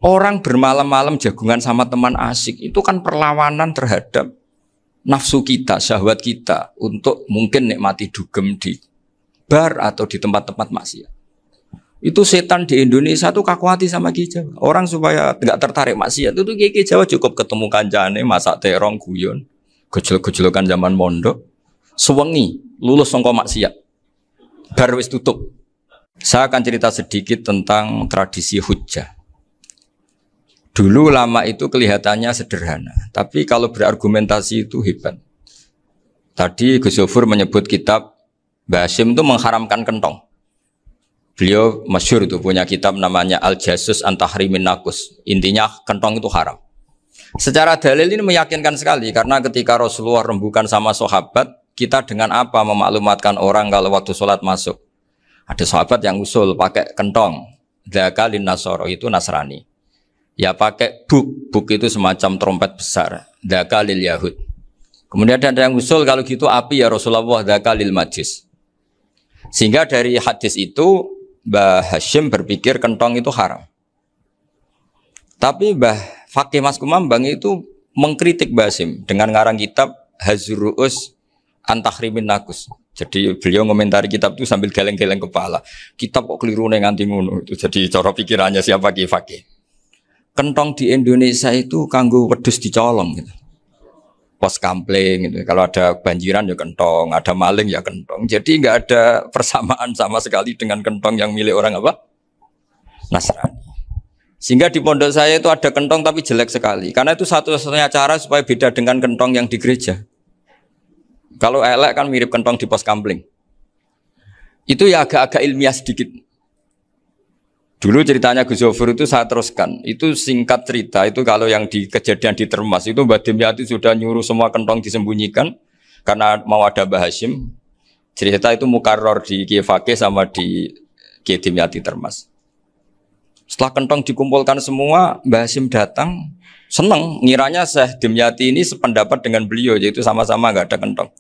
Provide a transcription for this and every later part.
Orang bermalam-malam jagungan sama teman asik itu kan perlawanan terhadap nafsu kita, syahwat kita untuk mungkin nikmati dugem di bar atau di tempat-tempat maksiat. Itu setan di Indonesia tuh kaku hati sama Ki Jawa. Orang supaya tidak tertarik maksiat itu Ki Jawa cukup ketemu kancane masak terong guyon, gejol-gejolokan zaman mondok, sewengi lulus sangka maksiat. Bar wis tutup. Saya akan cerita sedikit tentang tradisi hujjah. Dulu ulama itu kelihatannya sederhana, tapi kalau berargumentasi itu hebat. Tadi Gus Yofur menyebut kitab Mbah Hasyim itu mengharamkan kentong. Beliau masyhur itu punya kitab namanya Al-Jasus an Tahrimin Nakus. Intinya kentong itu haram. Secara dalil ini meyakinkan sekali karena ketika Rasulullah rembukan sama sahabat, kita dengan apa memaklumatkan orang kalau waktu sholat masuk. Ada sahabat yang usul pakai kentong. Dzakalin Nasoro itu Nasrani. Ya pakai buk itu semacam trompet besar. Dzakalil Yahud. Kemudian ada yang usul kalau gitu api ya Rasulullah dzakalil Majus. Sehingga dari hadis itu Mbah Hasyim berpikir kentong itu haram. Tapi Mbah Fakih Mas Kumambang itu mengkritik Mbah Hasyim dengan ngarang kitab Hazruus an Tahrimin Nakus. Jadi beliau komentari kitab itu sambil geleng-geleng kepala. Kitab kok keliru nganti ngono itu. Jadi cara pikirannya siapa Ki Fakih. Kentong di Indonesia itu kanggo wedhus dicolong gitu. Pos kampling gitu. Kalau ada banjiran ya kentong, ada maling ya kentong. Jadi enggak ada persamaan sama sekali dengan kentong yang milik orang apa? Nasrani. Sehingga di pondok saya itu ada kentong tapi jelek sekali. Karena itu satu-satunya cara supaya beda dengan kentong yang di gereja. Kalau elek kan mirip kentong di pos kampling. Itu ya agak-agak ilmiah sedikit. Dulu ceritanya Gus Yofur itu saya teruskan. Itu singkat cerita, itu kalau yang di kejadian di Termas itu Mbah Dimyati sudah nyuruh semua kentong disembunyikan karena mau ada Mbah Hasyim. Cerita itu mukarrar di Kiai Fakih sama di Kiai Dimyati Termas. Setelah kentong dikumpulkan semua, Mbah Hasyim datang, seneng, ngiranya Syekh Dimyati ini sependapat dengan beliau, yaitu sama-sama enggak ada kentong.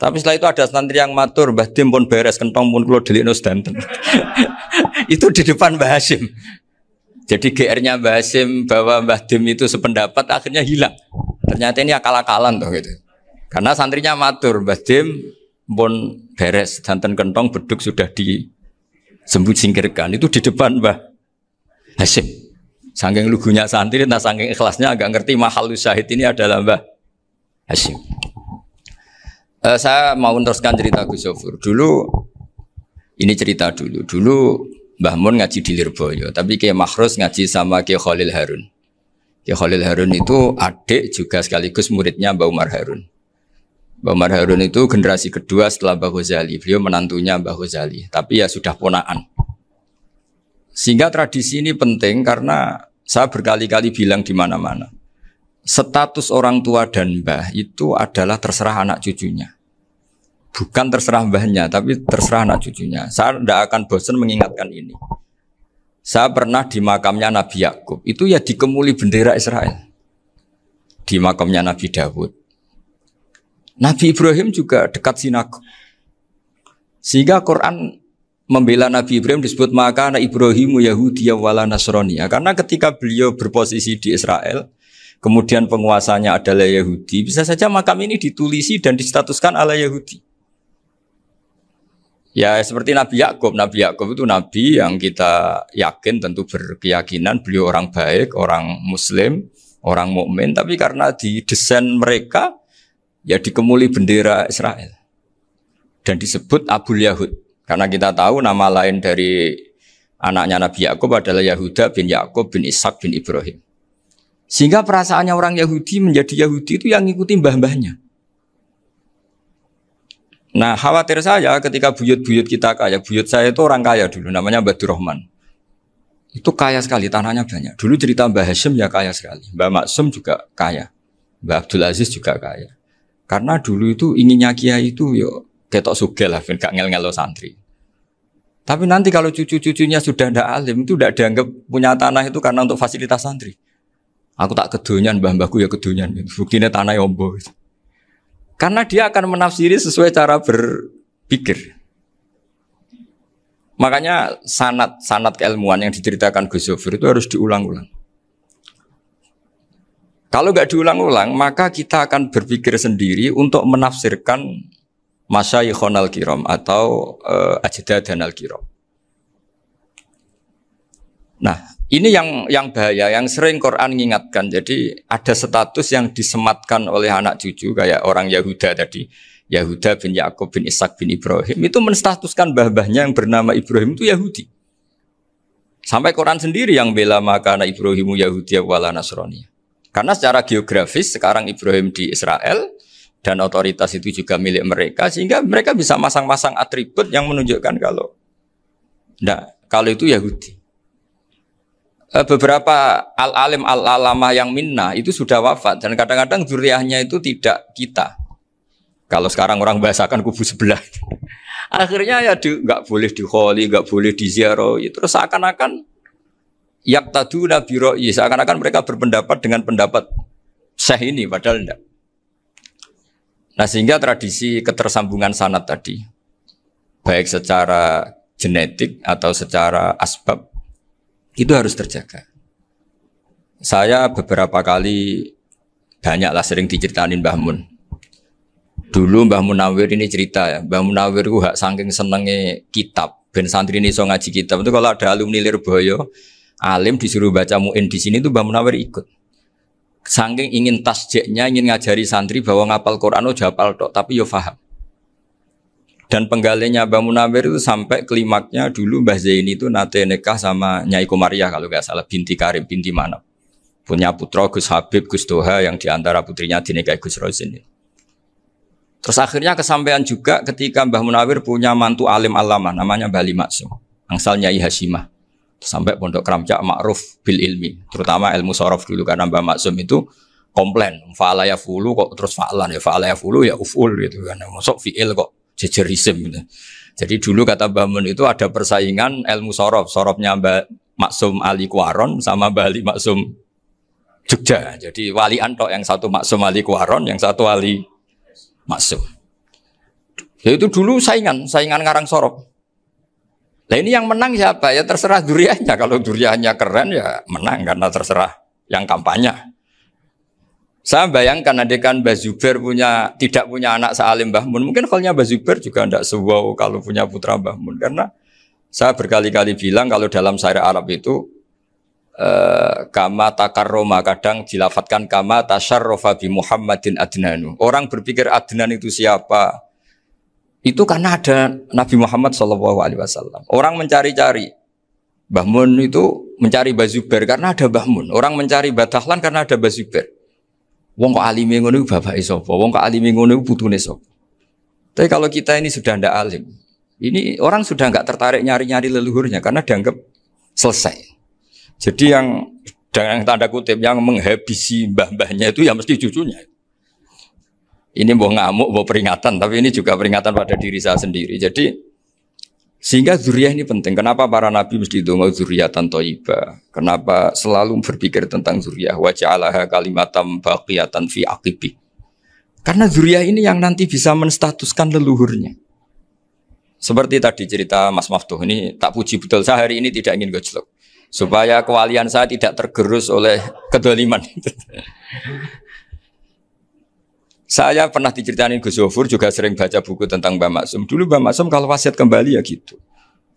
Tapi setelah itu ada santri yang matur, Mbah Dim pun beres kentong pun kula delikno sedanten. Itu di depan Mbah Hasyim. Jadi GR-nya Mbah Hasyim bahwa Mbah Dim itu sependapat akhirnya hilang. Ternyata ini akal-akalan toh gitu. Karena santrinya matur, Mbah Dim pun beres sedanten kentong beduk sudah disingkirkan. Itu di depan Mbah Hasyim. Saking lugunya santri, nah saking ikhlasnya agak ngerti mahalus syahid ini adalah Mbah Hasyim. Saya mau meneruskan cerita Gus Yofur. Dulu Mbah Mun ngaji di Lirboyo, tapi Kiai Makhrus ngaji sama Kiai Khalil Harun. Kiai Khalil Harun itu adik juga sekaligus muridnya Mbah Umar Harun. Mbah Umar Harun itu generasi kedua setelah Mbah Ghazali. Beliau menantunya Mbah Ghazali, tapi ya sudah ponaan. Sehingga tradisi ini penting karena saya berkali-kali bilang di mana-mana. Status orang tua dan mbah itu adalah terserah anak cucunya. Bukan terserah mbahnya, tapi terserah anak cucunya. Saya tidak akan bosan mengingatkan ini. Saya pernah di makamnya Nabi Yakub, itu ya dikemuli bendera Israel. Di makamnya Nabi Dawud. Nabi Ibrahim juga dekat sinagog. Sehingga Quran membela Nabi Ibrahim disebut maka anak Ibrahimu Yahudi wala Nasrani. Karena ketika beliau berposisi di Israel, kemudian penguasanya adalah Yahudi, bisa saja makam ini ditulisi dan distatuskan ala Yahudi. Ya seperti Nabi Yakub. Nabi Yakub itu nabi yang kita yakin tentu berkeyakinan beliau orang baik, orang muslim, orang mukmin, tapi karena di desain mereka ya dikemuli bendera Israel dan disebut Abul Yahud. Karena kita tahu nama lain dari anaknya Nabi Yakub adalah Yahuda bin Yakub bin Ishak bin Ibrahim. Sehingga perasaannya orang Yahudi menjadi Yahudi itu yang ngikuti mbah-mbahnya. Nah khawatir saya ketika buyut-buyut kita kaya. Buyut saya itu orang kaya dulu, namanya Badur Rahman. Itu kaya sekali, tanahnya banyak. Dulu cerita Mbah Hasyim ya kaya sekali. Mbah Maksum juga kaya. Mbah Abdul Aziz juga kaya. Karena dulu itu inginnya kiai itu yo ketok sugih lah, gak ngel-ngelo santri. Tapi nanti kalau cucu-cucunya sudah ndak alim, itu tidak dianggap punya tanah itu karena untuk fasilitas santri. Aku tak kedonyan, mbah-mbahku ya kedonyan. Buktinya tanah yombo. Karena dia akan menafsiri sesuai cara berpikir. Makanya sanad keilmuan yang diceritakan Gus Zofir itu harus diulang-ulang. Kalau nggak diulang-ulang, maka kita akan berpikir sendiri untuk menafsirkan masyayikhon al-kiram atau ajdadan al-kiram. Nah, ini yang bahaya, yang sering Quran mengingatkan. Jadi ada status yang disematkan oleh anak cucu kayak orang Yahuda tadi. Yahuda bin Yakub bin Ishak bin Ibrahim itu menstatuskan mbah-mbahnya yang bernama Ibrahim itu Yahudi. Sampai Quran sendiri yang bela makana Ibrahimu Yahudi wala Nasrani. Karena secara geografis sekarang Ibrahim di Israel dan otoritas itu juga milik mereka sehingga mereka bisa masang-masang atribut yang menunjukkan kalau itu Yahudi. Beberapa al-alim al-alamah yang minna itu sudah wafat dan kadang-kadang zuriyahnya itu tidak kita. Kalau sekarang orang bahasakan kubu sebelah. Akhirnya ya nggak boleh dikholi, nggak boleh diziarah. Terus seakan-akan yaktaduna biroi, seakan-akan mereka berpendapat dengan pendapat syekh ini, padahal tidak. Nah sehingga tradisi ketersambungan sanad tadi, baik secara genetik atau secara asbab, itu harus terjaga. Saya beberapa kali, banyaklah sering diceritain Mbah Mun. Dulu Mbah Munawir ini cerita ya, Mbah Munawir itu saking senenge kitab, ben santri ini so ngaji kitab, itu kalau ada alumni Lirboyo, alim disuruh baca mu'in di sini tuh Mbah Munawir ikut. Saking ingin tasjeknya, ingin ngajari santri bahwa ngapal Quran udah hafal tok, tapi yo faham. Dan penggalinya Mbah Munawir itu sampai klimaknya dulu Mbah Zaini itu nate nikah sama Nyai Komariah kalau nggak salah binti Karim binti Manap. Punya putra Gus Habib Gus Doha yang diantara putrinya dinikahi Gus Rozin. Terus akhirnya kesampaian juga ketika Mbah Munawir punya mantu alim alamah namanya Mbah Ali Maksum, angsal Nyai Hasyimah. Sampai pondok Kramcak ma'ruf bil ilmi, terutama ilmu sorof dulu karena Mbah Maksum itu komplain, fa'ala ya fulu kok terus fa'lan ya fa'ala ya fulu ya uf'ul gitu kan, masuk fi'il kok jejer isim gitu. Jadi dulu kata Mbah Mun itu ada persaingan ilmu sorof, sorofnya Mbah Maksum Ali Kuaron sama Mbah Ali Maksum Jogja. Jadi wali antok yang satu Maksum Ali Kuaron, yang satu Ali Maksum. Ya itu dulu saingan ngarang sorof. Nah ini yang menang siapa? Ya terserah duriannya. Kalau duriannya keren ya menang karena terserah yang kampanye. Saya bayangkan adekan Mbah Zubair tidak punya anak sealim Mbah Mun. Mungkin halnya Mbah Zubair juga tidak sewow kalau punya putra Mbah Mun. Karena saya berkali-kali bilang kalau dalam syair Arab itu kama takarroma, kadang dilafatkan kama tasyarrofa bi Muhammadin adnanu. Orang berpikir Adnan itu siapa? Itu karena ada Nabi Muhammad SAW. Orang mencari-cari Mbah Mun itu mencari Mbah Zubair karena ada Mbah Mun. Orang mencari Mbah Dahlan karena ada Mbah Zubair. Wong kok alime ngono bapake sapa? Wong kok alime ngono putune sapa? Tapi kalau kita ini sudah ndak alim, ini orang sudah enggak tertarik nyari-nyari leluhurnya karena dianggap selesai. Jadi yang dengan tanda kutip yang menghabisi mbah-mbahnya itu ya mesti cucunya. Ini mau ngamuk, mau peringatan, tapi ini juga peringatan pada diri saya sendiri. Jadi sehingga zuriyah ini penting. Kenapa para nabi mesti donga zuriyatan thayyibah? Kenapa selalu berpikir tentang zuriyah? Wa ja'alaha kalimatam baqiyatan fi aqibi. Karena zuriyah ini yang nanti bisa menstatuskan leluhurnya. Seperti tadi cerita Mas Maftuh ini tak puji betul. Saya hari ini tidak ingin gojlok supaya kewalian saya tidak tergerus oleh kedoliman. Saya pernah diceritain Gus Zofur juga sering baca buku tentang Mbah Maksum. Dulu Mbah Maksum kalau wasiat kembali ya gitu.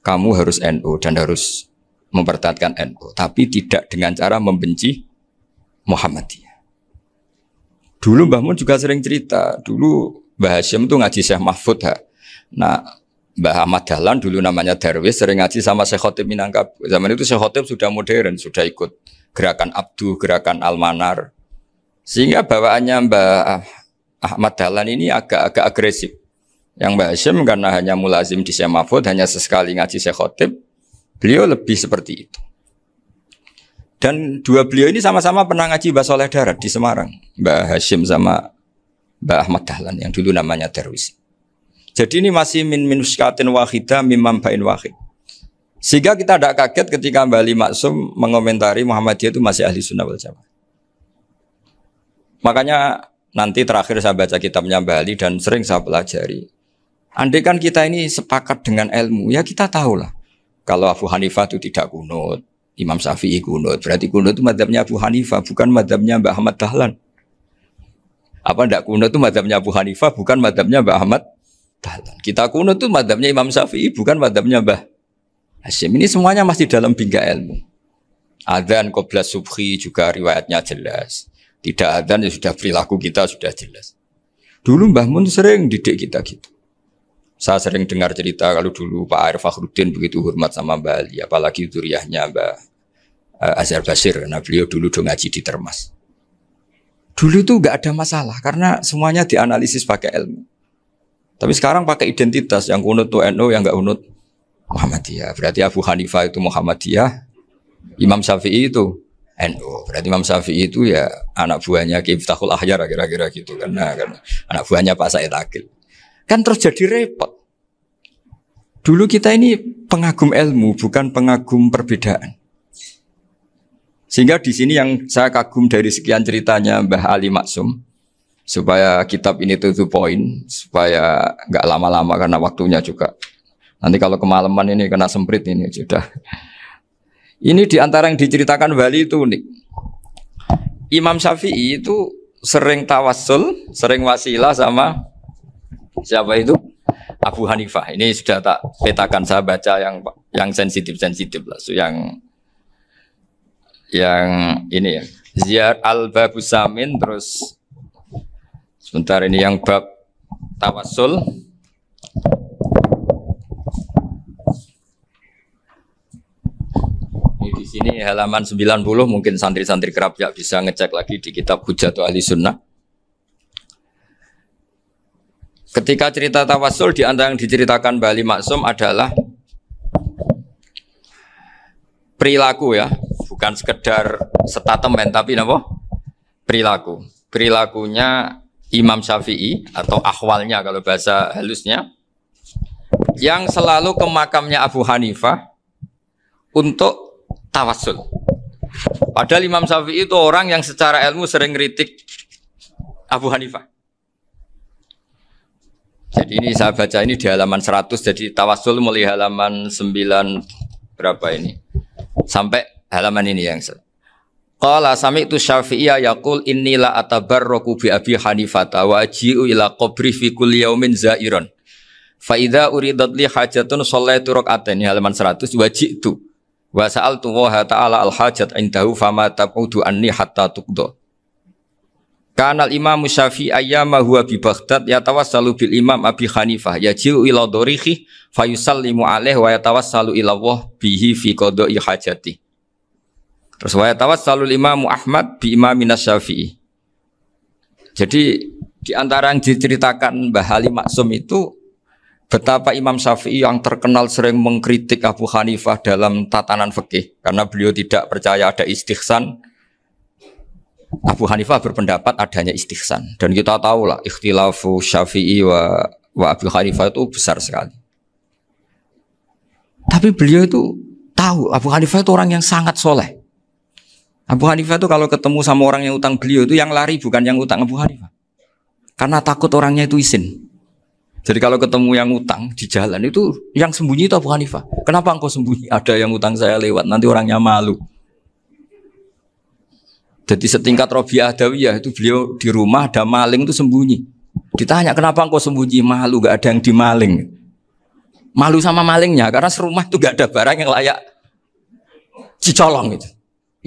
Kamu harus NU dan harus mempertahankan NU. Tapi tidak dengan cara membenci Muhammadiyah. Dulu Mbah Mun juga sering cerita. Dulu Mbah Hasyim itu ngaji Syekh Mahfud. Nah Mbah Ahmad Dahlan dulu namanya Darwis sering ngaji sama Syekh Khotib Minangkabau. Zaman itu Syekh Khotib sudah modern. Sudah ikut gerakan Abdu, gerakan Almanar. Sehingga bawaannya Mbah Ahmad Dahlan ini agak agresif. Yang Mbah Hasyim karena hanya mulazim di Syekh Mahfud, hanya sesekali ngaji Syekh Khotib, beliau lebih seperti itu. Dan dua beliau ini sama-sama pernah ngaji Mbah Soleh Darat di Semarang. Mbah Hasyim sama Mbah Ahmad Dahlan yang dulu namanya Darwis. Jadi ini masih min minuskatin wahidah mimam bain wahid. Sehingga kita tidak kaget ketika Mbah Ali Maksum mengomentari Muhammadiyah itu masih ahli sunnah wal jamaah. Makanya nanti terakhir saya baca kitabnya Mbah Ali dan sering saya pelajari. Andai kan kita ini sepakat dengan ilmu, ya kita tahulah Kalau Abu Hanifah itu tidak kunut, Imam Syafi'i kunut. Berarti kunut itu mazhabnya Abu Hanifah, bukan mazhabnya Mbak Ahmad Dahlan. Apa ndak kunut itu mazhabnya Abu Hanifah, bukan mazhabnya Mbak Ahmad Dahlan. Kita kunut itu mazhabnya Imam Syafi'i, bukan mazhabnya Mbah Hasyim. Ini semuanya masih dalam bingkai ilmu. Adzan qabla subhi juga riwayatnya jelas. Tidak adzan ya sudah perilaku kita sudah jelas. Dulu Mbah Mun sering didik kita gitu. Saya sering dengar cerita kalau dulu Pak Arif Fakhruddin begitu hormat sama Mbak Ali, apalagi zuriyahnya Mbak Azhar Basir, karena beliau dulu ngaji di Termas. Dulu itu nggak ada masalah karena semuanya dianalisis pakai ilmu. Tapi sekarang pakai identitas, yang kunut itu NU, yang nggak kunut Muhammadiyah. Berarti Abu Hanifah itu Muhammadiyah, Imam Syafi'i itu NU. Berarti Imam Syafi'i itu ya anak buahnya Ki Miftahul Ahyar kira-kira gitu, karena anak buahnya Pak Said Akil. Kan terus jadi repot. Dulu kita ini pengagum ilmu, bukan pengagum perbedaan. Sehingga di sini yang saya kagum dari sekian ceritanya Mbah Ali Maksum, supaya kitab ini to the point, supaya nggak lama-lama karena waktunya juga. Nanti kalau kemalaman ini kena semprit ini sudah. Ini diantara yang diceritakan Bali itu unik. Imam Syafi'i itu sering tawassul, sering wasilah sama siapa itu? Abu Hanifah. Ini sudah tak petakan, saya baca yang sensitif lah. So, yang ini ya. Ziyar al-Babus Samin, terus sebentar ini yang bab tawassul. Ini di sini halaman 90, mungkin santri-santri kerap ya bisa ngecek lagi di kitab Hujjatul Ahli Sunnah. Ketika cerita tawassul, di antara yang diceritakan Bali Maksum adalah perilaku ya, bukan sekedar statement tapi apa? Perilaku. Perilakunya Imam Syafi'i atau ahwalnya kalau bahasa halusnya, yang selalu ke makamnya Abu Hanifah untuk tawassul. Padahal Imam Syafi'i itu orang yang secara ilmu sering kritik Abu Hanifah. Jadi ini saya baca ini di halaman 100, jadi tawassul mulai halaman 9 berapa ini sampai halaman ini yang qala sami'tu Syafi'iyya yaqul inni la atabarraku bi Abi Hanifah wa aji'u ila qabri fi kulli yaumin za'iran fa idza uridat li hajatun shallaitu rak'atain, halaman 100, waji'tu wa sa'altu wa ta'ala al hajat indahu fama taqudu anni hatta tuqda. Kanal Imam Syafi'i ayyama huwa bi Baghdad yatawassalu bil Imam Abi Hanifah yaji'u ila dorihi fayusallimu alaihi wa yatawassalu ila Allah bihi fi qada'i hajati. Terus wa yatawassalu Imam Ahmad bi Imamin Syafi'i. Jadi di antara yang diceritakan Mbah Ali Maksum itu betapa Imam Syafi'i yang terkenal sering mengkritik Abu Hanifah dalam tatanan fikih karena beliau tidak percaya ada istihsan. Abu Hanifah berpendapat adanya istihsan, dan kita tahu lah ikhtilafu Syafi'i wa Abu Hanifah itu besar sekali. Tapi beliau itu tahu Abu Hanifah itu orang yang sangat soleh. Abu Hanifah itu kalau ketemu sama orang yang utang beliau itu yang lari bukan yang utang Abu Hanifah, karena takut orangnya itu izin. Jadi kalau ketemu yang utang di jalan itu yang sembunyi itu Abu Hanifah. Kenapa engkau sembunyi? Ada yang utang saya lewat, nanti orangnya malu. Jadi setingkat Robiah Adawiyah itu beliau di rumah ada maling itu sembunyi. Ditanya kenapa engkau sembunyi? Malu, gak ada yang dimaling. Malu sama malingnya karena serumah itu gak ada barang yang layak dicolong itu.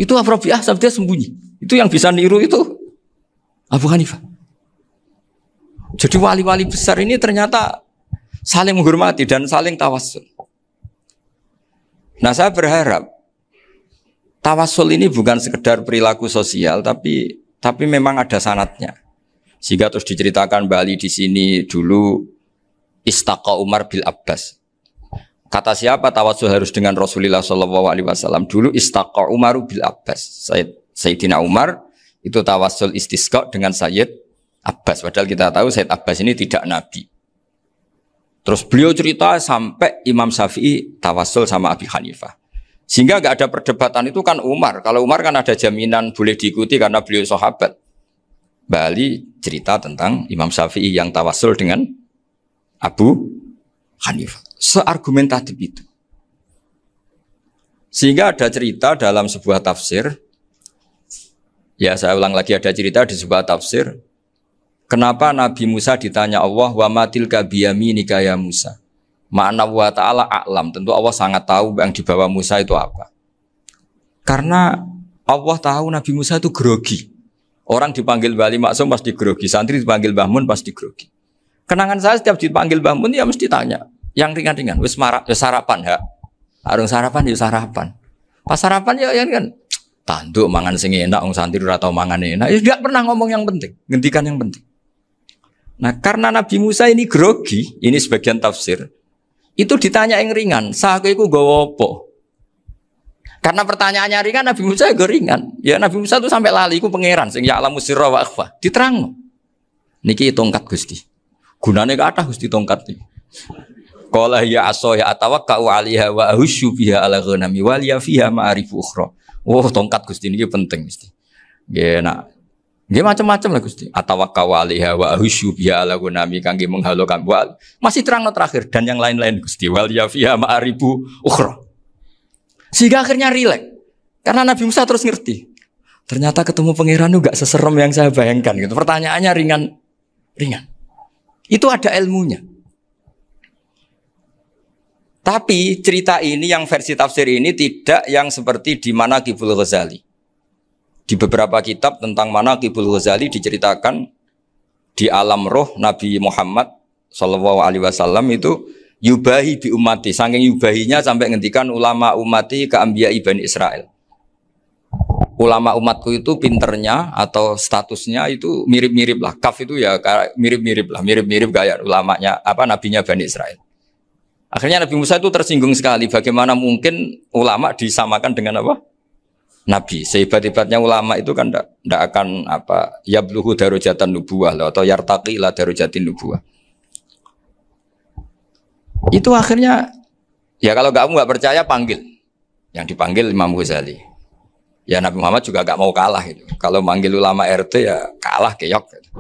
Itu Robiah dia sembunyi. Itu yang bisa niru itu Abu Hanifah. Jadi wali-wali besar ini ternyata saling menghormati dan saling tawassul. Nah saya berharap tawassul ini bukan sekedar perilaku sosial, tapi memang ada sanatnya. Sehingga terus diceritakan Bali di sini dulu istaqa Umar bil Abbas. Kata siapa tawassul harus dengan Rasulullah SAW? Dulu istaqa Umar bil Abbas. Sayyidina Umar itu tawassul istisqa dengan Sayyid Abbas. Padahal kita tahu Sayyid Abbas ini tidak nabi. Terus beliau cerita sampai Imam Syafi'i tawassul sama Abi Hanifah. Sehingga nggak ada perdebatan itu kan Umar. Kalau Umar kan ada jaminan boleh diikuti karena beliau sahabat. Bali cerita tentang Imam Syafi'i yang tawassul dengan Abu Hanifah. Seargumentatif itu. Sehingga ada cerita dalam sebuah tafsir, ya saya ulang lagi, ada cerita di sebuah tafsir, kenapa Nabi Musa ditanya Allah, wa matilka biyaminika ya Musa. Ma'ana wa ta'ala a'lam, tentu Allah sangat tahu yang dibawa Musa itu apa. Karena Allah tahu Nabi Musa itu grogi. Orang dipanggil Wali Maksum pasti grogi, santri dipanggil Mbah Mun pasti grogi. Kenangan saya setiap dipanggil Mbah Mun ya mesti tanya, yang ringan-ringan, wis sarapan ya. Arung sarapan ya sarapan. Pas sarapan ya kan tanduk mangan sing enak, wong santri ora tau mangan enak. Ya enggak pernah ngomong yang penting, ngendikan yang penting. Nah, karena Nabi Musa ini grogi, ini sebagian tafsir. Itu ditanya yang ringan, sake iku nggawa apa? Karena pertanyaannya ringan, Nabi Musa juga ringan. Ya Nabi Musa itu sampai lali iku pangeran sing ya'lamu sirra wa akhfa. Diterangno. Niki tongkat Gusti. Gunane kathah Gusti tongkat iki. Qala ya asaya atawakka'u 'alaiha wa ahusyu biha 'ala ghanami wa liya fiha ma'arifu ukhra. Oh, tongkat Gusti niki penting mesti. Nggih nak. Nggih macam-macam lah Gusti. Atawakka'u 'alaiha wa ahusyu biha 'ala ghanami kangge menghalokan wa. Masih terangno terakhir dan yang lain-lain Gusti. Wa liya fiha ma'arifu ukhra. Sehingga akhirnya rileks. Karena Nabi Musa terus ngerti. Ternyata ketemu pangeran itu gak seserem yang saya bayangkan gitu. Pertanyaannya ringan. Itu ada ilmunya. Tapi cerita ini yang versi tafsir ini tidak yang seperti di Manaqibul Ghazali. Di beberapa kitab tentang Manaqibul Ghazali diceritakan di alam roh Nabi Muhammad SAW itu yubahi bi ummati, saking yubahinya sampai ngendikan ulama ummati ke anbiya Bani Israel. Ulama umatku itu pinternya atau statusnya itu mirip-mirip lah. Kaf itu ya mirip-mirip lah, mirip-mirip gaya ulamanya nabinya Bani Israel. Akhirnya Nabi Musa itu tersinggung sekali. Bagaimana mungkin ulama disamakan dengan apa? Nabi. Sehebat-hebatnya ulama itu kan tidak akan yabluhu darajatan nubuwah atau yartaqi ila darajatin nubuwah. Itu akhirnya ya kalau kamu nggak percaya panggil, yang dipanggil Imam Ghazali. Ya Nabi Muhammad juga nggak mau kalah itu. Kalau manggil ulama RT ya kalah keok. Gitu.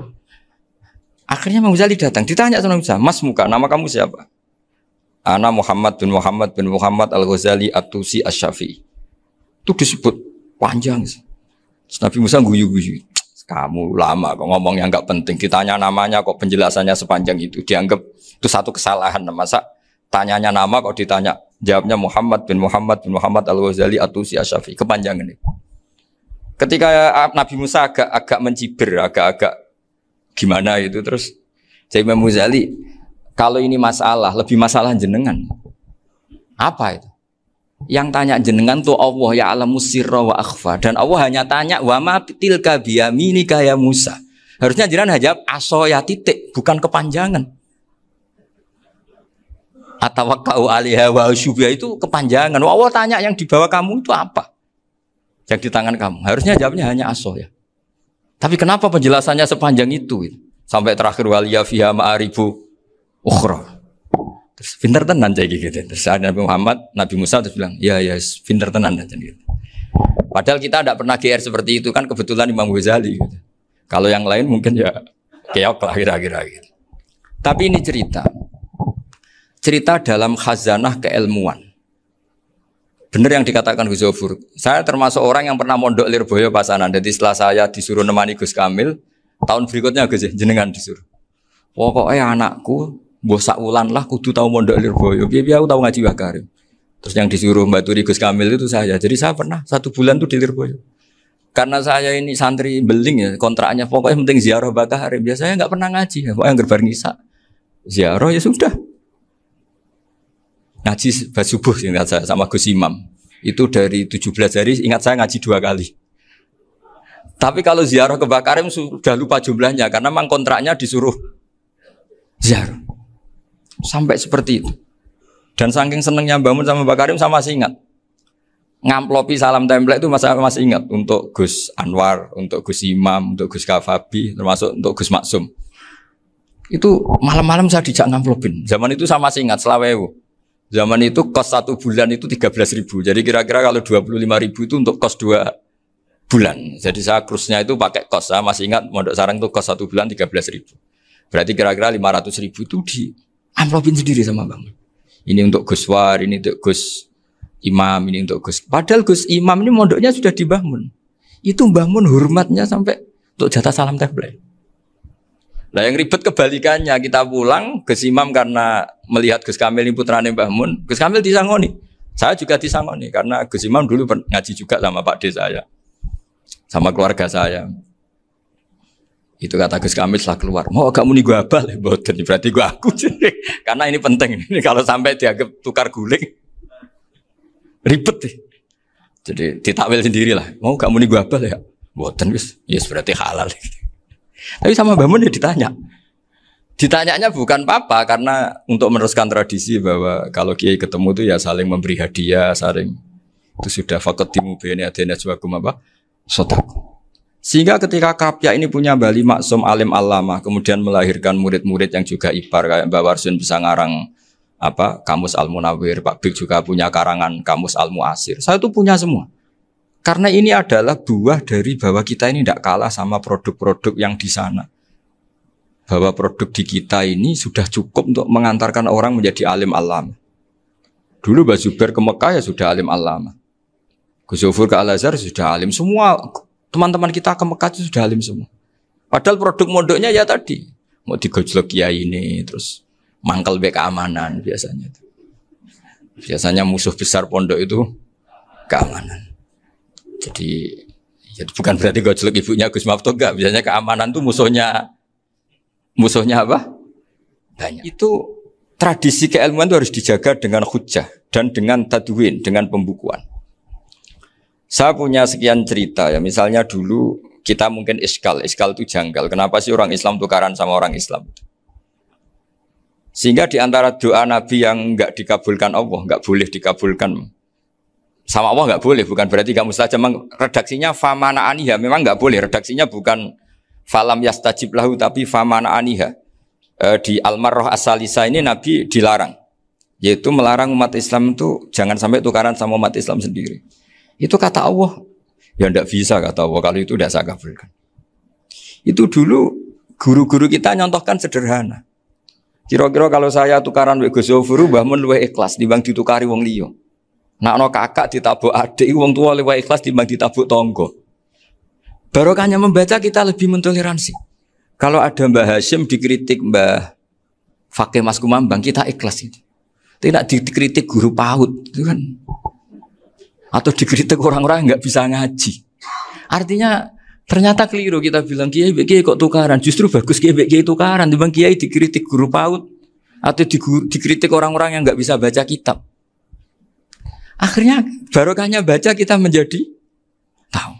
Akhirnya Imam Ghazali datang, ditanya sama Musa, Mas Muka, nama kamu siapa? Ana Muhammad bin Muhammad Al-Ghazali At-Tusi Asy-Syafi'i. Itu disebut panjang. Terus Nabi Musa guyu-guyu. Kamu lama kok ngomong yang nggak penting. Ditanya namanya kok penjelasannya sepanjang itu. Dianggap itu satu kesalahan. Masa tanyanya nama kok ditanya. Jawabnya Muhammad bin Muhammad Al-Ghazali At-Tusi Asy-Syafi'i. Kepanjangan itu. Ketika Nabi Musa agak mencibir, agak gimana itu. Terus saya Imam Ghazali, kalau ini masalah, lebih masalah jenengan. Apa itu? Yang tanya jenengan tuh Allah ya alamu sirra wa akhfa. Dan Allah hanya tanya wa ma tilka biyaminika ya Musa. Harusnya jenengan jawab asoya titik, bukan kepanjangan. Atawakka'u 'alaiha wa syubha itu kepanjangan. Allah tanya yang di bawah kamu itu apa? Yang di tangan kamu. Harusnya jawabnya hanya asoya. Tapi kenapa penjelasannya sepanjang itu? Sampai terakhir waliya fiha ma'arifu ukhra. Terus pinter tenan jadi gitu. Terus ada Nabi Musa terus bilang, ya pinter tenan aja gitu. Padahal kita tidak pernah GR seperti itu kan kebetulan Imam Ghazali gitu. Kalau yang lain mungkin ya keok lah kira-kira gitu. Tapi ini cerita dalam khazanah keilmuan. Benar yang dikatakan Gus Zofur. Saya termasuk orang yang pernah mondok Lirboyo Pasanan. Jadi setelah saya disuruh nemani Gus Kamil, tahun berikutnya Gus jenengan disuruh. Pokoknya anakku mbok sak wulan lah kudu tahu mondok Lirboyo. Biar aku tahu ngaji Wakarim. Terus yang disuruh Mbak Turi Gus Kamil itu saya. Jadi saya pernah 1 bulan tuh di Lirboyo. Karena saya ini santri beling ya, kontraknya pokoknya penting ziarah Bakarim. Biasanya nggak pernah ngaji ya. Pokoknya gerbar ngisa. Ziarah ya sudah. Ngaji subuh ingat saya sama Gus Imam. Itu dari 17 hari ingat saya ngaji 2 kali. Tapi kalau ziarah ke Bakarim sudah lupa jumlahnya karena memang kontraknya disuruh ziarah. Sampai seperti itu. Dan saking senengnya bangun sama Mbak Karim saya masih ingat. Ngamplopi salam template itu masih ingat untuk Gus Anwar, untuk Gus Imam, untuk Gus Kafabi, termasuk untuk Gus Maksum. Itu malam-malam saya dijak ngamplopin. Zaman itu saya masih ingat selawewu. Zaman itu kos 1 bulan itu 13.000. Jadi kira-kira kalau 25.000 itu untuk kos 2 bulan. Jadi saya krusnya itu pakai kos. Saya masih ingat Mondok Sarang itu kos 1 bulan 13.000. Berarti kira-kira 500.000 itu di amplopin sendiri sama Bang. Ini untuk Gus War, ini untuk Gus imam, ini untuk Gus. Padahal Gus Imam ini mondoknya sudah di Mbah Mun. Itu Mbah Mun hormatnya sampai untuk jatah salam tabligh. Nah yang ribet kebalikannya, kita pulang Gus Imam karena melihat Gus Kamil ini putrane Mbah Mun, Gus Kamil disangoni. Saya juga disangoni karena Gus Imam dulu ngaji juga sama Pak D saya, sama keluarga saya. Itu kata Gus Kamil setelah keluar, mau kamu nih gue abal, boten berarti gue aku. Karena ini penting, ini kalau sampai dianggap tukar guling, ribet deh. Jadi ditakwil sendiri lah, mau kamu nih gue abal ya, boten wis, yes berarti halal. Tapi sama Mbah Mun ya ditanya. Ditanyanya bukan apa karena untuk meneruskan tradisi bahwa kalau kiai ketemu itu ya saling memberi hadiah, saling itu sudah faqaddimu baina yadayna najwaakum apa? Shadaqah. Sehingga ketika Kapya ini punya Bali Maksum alim alama, kemudian melahirkan murid-murid yang juga ipar kayak Mbak Warsun bisa ngarang apa Kamus Al-Munawwir, Pak Bik juga punya karangan Kamus Al-Mu'asir. Saya itu punya semua. Karena ini adalah buah dari bahwa kita ini tidak kalah sama produk-produk yang di sana. Bahwa produk di kita ini sudah cukup untuk mengantarkan orang menjadi alim alama. Dulu Mbak Zubair ke Mekah ya sudah alim alama. Gus Zufur ke Al-Azhar sudah alim semua. Teman-teman kita ke Mekah itu sudah alim semua. Padahal produk mondoknya ya tadi mau digojlok kiai ini, terus mangkel be keamanan biasanya. Biasanya musuh besar pondok itu keamanan. Jadi bukan berarti gojlok ibunya Gus Maftuh enggak. Biasanya keamanan itu musuhnya apa? Banyak. Itu tradisi keilmuan itu harus dijaga dengan hujjah dan dengan tadwin, dengan pembukuan. Saya punya sekian cerita ya, misalnya dulu kita mungkin iskal itu janggal. Kenapa sih orang Islam tukaran sama orang Islam? Sehingga di antara doa Nabi yang enggak dikabulkan Allah, enggak boleh dikabulkan sama Allah enggak boleh, bukan berarti kamu saja. Redaksinya famana aniha, memang enggak boleh. Redaksinya bukan falam yastajib lahu tapi famana aniha. Di Al-Marrah As-Salisa ini Nabi dilarang, yaitu melarang umat Islam itu jangan sampai tukaran sama umat Islam sendiri. Itu kata Allah, ya tidak bisa kata Allah, kalau itu tidak saya kabulkan. Itu dulu guru-guru kita nyontohkan sederhana. Kira-kira kalau saya tukaran wek Gus Zofuru, Mbah Mun luwih ikhlas dibanding ditukari wong liya. Nakno kakak ditabuk adik, wong tua luwih ikhlas dibanding ditabuk tonggo. Barokahnya membaca kita lebih mentoleransi. Kalau ada Mbah Hashim dikritik Mbah Fakih Mas Kumambang, kita ikhlas itu. Tidak dikritik guru PAUD, itu kan. Atau dikritik orang-orang yang nggak bisa ngaji. Artinya ternyata keliru kita bilang kiai kok tukaran. Justru bagus kiai tukaran. Dibanding kiai dikritik guru PAUD atau dikritik orang-orang yang nggak bisa baca kitab. Akhirnya barokahnya baca kita menjadi tahu.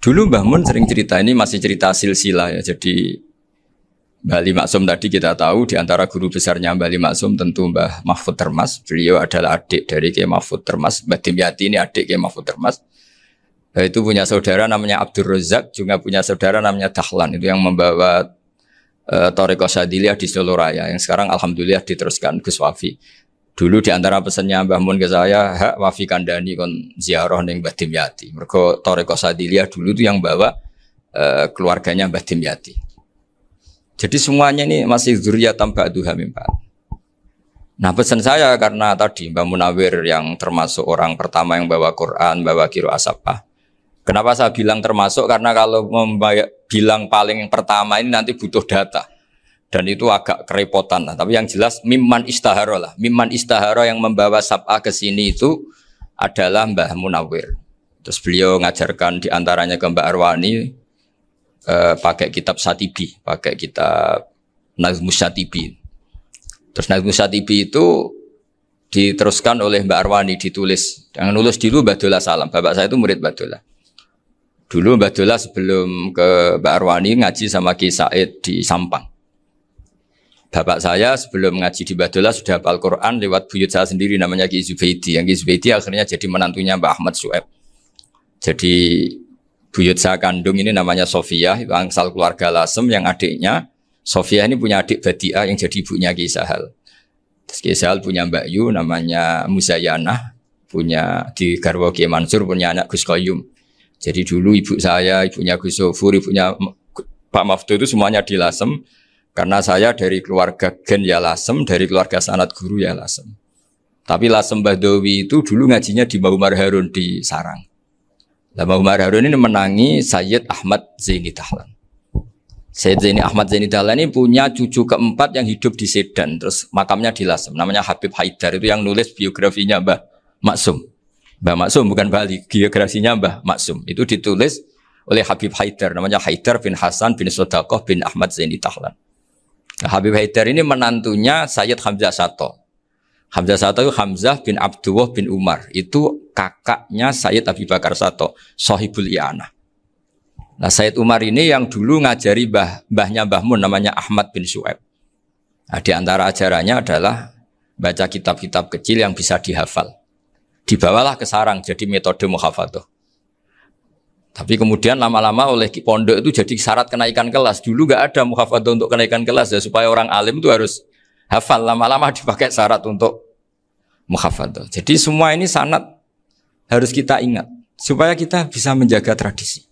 Dulu Mbah Mun sering cerita, ini masih cerita silsilah ya. Jadi Mbah Ali Maksum tadi kita tahu di antara guru besarnya Mbah Ali Maksum tentu Mbah Mahfud Termas. Beliau adalah adik dari Kiai Mahfud Termas. Mbah Dimyati ini adik Kiai Mahfud Termas. Itu punya saudara namanya Abdul Razak, juga punya saudara namanya Dahlan. Itu yang membawa Thariqah Syadziliyah di Solo Raya, yang sekarang alhamdulillah diteruskan Gus Wafi. Dulu di antara pesannya Mbah Mun ke saya, hak Wafi kandani kon ziarah ning Mbah Dimyati. Mergo Thariqah Syadziliyah dulu itu yang bawa keluarganya Mbah Dimyati. Jadi semuanya ini masih dzurriyyatan ba'duha min ba'd. Nah pesan saya karena tadi Mbah Munawwir yang termasuk orang pertama yang bawa Quran, bawa qiraah sab'ah. Kenapa saya bilang termasuk? Karena kalau bilang paling pertama ini nanti butuh data. Dan itu agak kerepotan lah. Tapi yang jelas mimman istahara lah. Mimman istahara yang membawa sab'ah ke sini itu adalah Mbah Munawwir. Terus beliau ngajarkan diantaranya ke Mbak Arwani, pakai kitab Satibi, pakai kitab Nazmus Satibi. Terus Nazmus Satibi itu diteruskan oleh Mbak Arwani, ditulis. Yang nulis dulu Mbak Dola Salam. Bapak saya itu murid Mbak Dola. Dulu Mbak Dola sebelum ke Mbak Arwani ngaji sama Ki Said di Sampang. Bapak saya sebelum ngaji di Mbak Dola sudah hafal Quran lewat buyut saya sendiri namanya Ki Zubaidi. Yang Ki Zubaidi akhirnya jadi menantunya Mbak Ahmad Su'eb. Jadi buyut saya kandung ini namanya Sofia, itu angsal keluarga Lasem yang adiknya. Sofia ini punya adik Badiah yang jadi ibunya Ki Sahal. Terus Ki Sahal punya Mbak Yu namanya Muzayanah, punya di Garwo Ki Mansur punya anak Gus Qayyum. Jadi dulu ibu saya, ibunya Gus Sofur, ibunya Pak Maftuh itu semuanya di Lasem. Karena saya dari keluarga Gen ya Lasem, dari keluarga sanad guru ya Lasem. Tapi Lasem Bahdawi itu dulu ngajinya di Mbah Umar Harun di Sarang. Nah, Mbah Umar Harun ini menangi Sayyid Ahmad Zaini Dahlan. Sayyid Ahmad Zaini Dahlan ini punya cucu keempat yang hidup di Sedan, terus makamnya di Lasem, namanya Habib Haidar, itu yang nulis biografinya Mbah Maksum. Mbah Maksum bukan Bali, biografinya Mbah Maksum. Itu ditulis oleh Habib Haidar, namanya Haidar bin Hasan bin Sodaqoh bin Ahmad Zaini Dahlan. Nah, Habib Haidar ini menantunya Sayyid Hamzah Sato. Hamzah Sato itu Hamzah bin Abdullah bin Umar. Itu kakaknya Sayyid Abi Bakar Sato, Sohibul I'anah. Nah, Sayyid Umar ini yang dulu ngajari mbahnya Mbah Mun, namanya Ahmad bin Syuaib. Nah, di antara ajarannya adalah baca kitab-kitab kecil yang bisa dihafal. Dibawalah ke sarang jadi metode muhafadzah. Tapi kemudian lama-lama oleh pondok itu jadi syarat kenaikan kelas. Dulu gak ada muhafadzah untuk kenaikan kelas ya, supaya orang alim itu harus hafal. Lama-lama dipakai syarat untuk muhafadzah. Jadi semua ini sanad harus kita ingat supaya kita bisa menjaga tradisi.